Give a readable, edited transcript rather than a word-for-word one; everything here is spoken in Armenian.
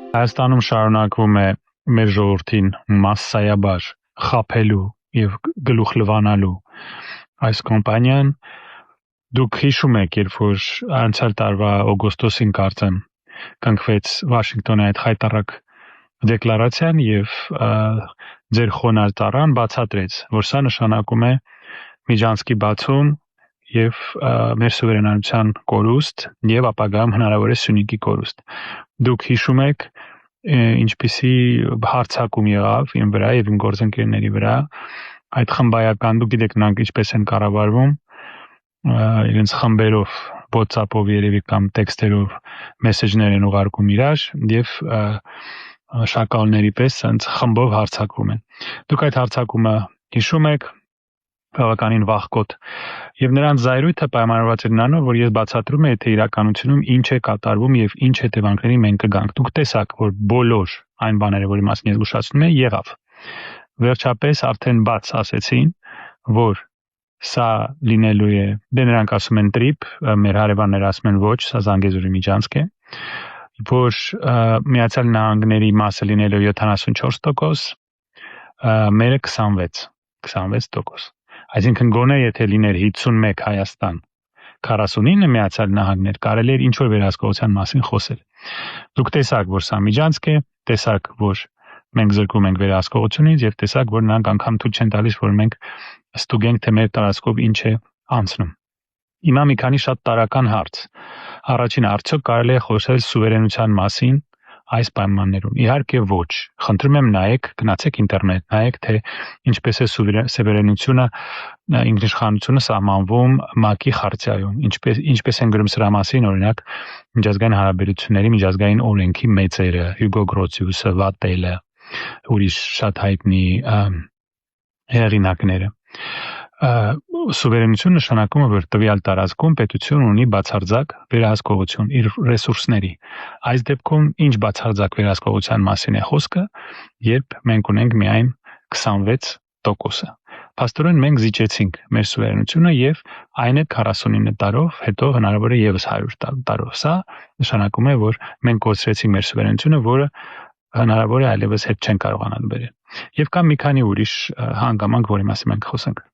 Հայաստանում շարունակվում է մեր ժողովրդին մասսայաբար խաբելու եւ գլուխ լվանալու այս կամպանիան։ Դուք հիշում եք, երբ որ անցյալ տարվա օգոստոսին կարծեմ կնքվեց Վաշինգտոնի այդ խայտառակ դեկլարացիան եւ ձեր խոնարհ ծառան բացատրեց, որ սա նշանակում է միջանցքի բացում եւ մեր սուվերենության կորուստ եւ ապագայում հնարավոր է Սյունիքի կորուստ։ Դուք հիշում եք ինչպիսի հարցակում եղավ իմ վրա եւ իմ գործընկերների վրա այդ խմբայական, դուք գիտեք նրանք ինչպես են կառավարվում, իրենց խմբերով, WhatsApp-ով երևի կամ տեքստերով մեսեջներ են ուղարկում իրար եւ շակալների պես ցած խմբով հարցակվում են։ Դուք այդ հարցակումը հիշում եք, բավականին վախկոտ, եւ նրանց զայրույթը պայմանավորված էր նրանով, որ ես բացատրում եմ, թե իրականությունում ինչ է կատարվում եւ ինչ հետևանքների մենք կգանք։ Դուք տեսաք, որ բոլոր այն բաները, որի մասին ես զգուշացնում եմ, եղավ։ Վերջապես արդեն բաց ասեցին, որ սա լինելու է, դե նրանք ասում են տրիպ, մեր հարևանները ասում են ոչ, սա Զանգեզուրի միջանցք է, որ Միացյալ Նահանգների մասը լինելու 74%, մերը 26%։ Այսինքն գոնե եթե լիներ 51 Հայաստան, 49 Միացյալ Նահանգներ, կարելի էր ինչ-որ վերահսկողության մասին խոսել։ Դուք տեսաք, որ սա միջանցք է, տեսաք, որ մենք զրկվում ենք վերահսկողությունից եւ տեսաք, որ նրանք անգամ թույլ չեն տալիս, որ մենք ստուգենք, թե մեր տարածքով ինչ է անցնում։ Հիմա մի քանի շատ տարական հարց։ Առաջին, արդյոք կարելի է խոսել սուվերենության մասին այս պայմաններում։ Իհարկե ոչ։ Խնդրում եմ նայեք, գնացեք ինտերնետ, նայեք, թե ինչպես է սուվերենությունը, ինքնիշխանությունը սահմանվում ՄԱԿ-ի խարտիայում, ինչպես են գրում սրա մասին, օրինակ, միջազգային հարաբերությունների միջազգային օրենքի մեծերը, Հյուգո Գրոցիուսը, Վատելը, ուրիշ շատ հայտնի հեղինակները։ Սուվերենություն նշանակում է, որ տվյալ տարածքում պետություն ունի բացարձակ վերահսկողություն իր ռեսուրսների։ Այս դեպքում ինչ բացարձակ վերահսկողության մասին է խոսքը, երբ մենք ունենք միայն 26%-ը։ Փաստորեն մենք զիջեցինք մեր սուվերենությունը եւ այն է 49 տարով, հետո հնարավոր է եւս 100 տարով։ Սա նշանակում է, որ մենք կորցրեցինք մեր սուվերենությունը, որը հնարավոր է այլևս հետ չեն կարողանալ բերել։ Եվ կա մի քանի ուրիշ հանգամանք, որի մասին մենք խոսենք։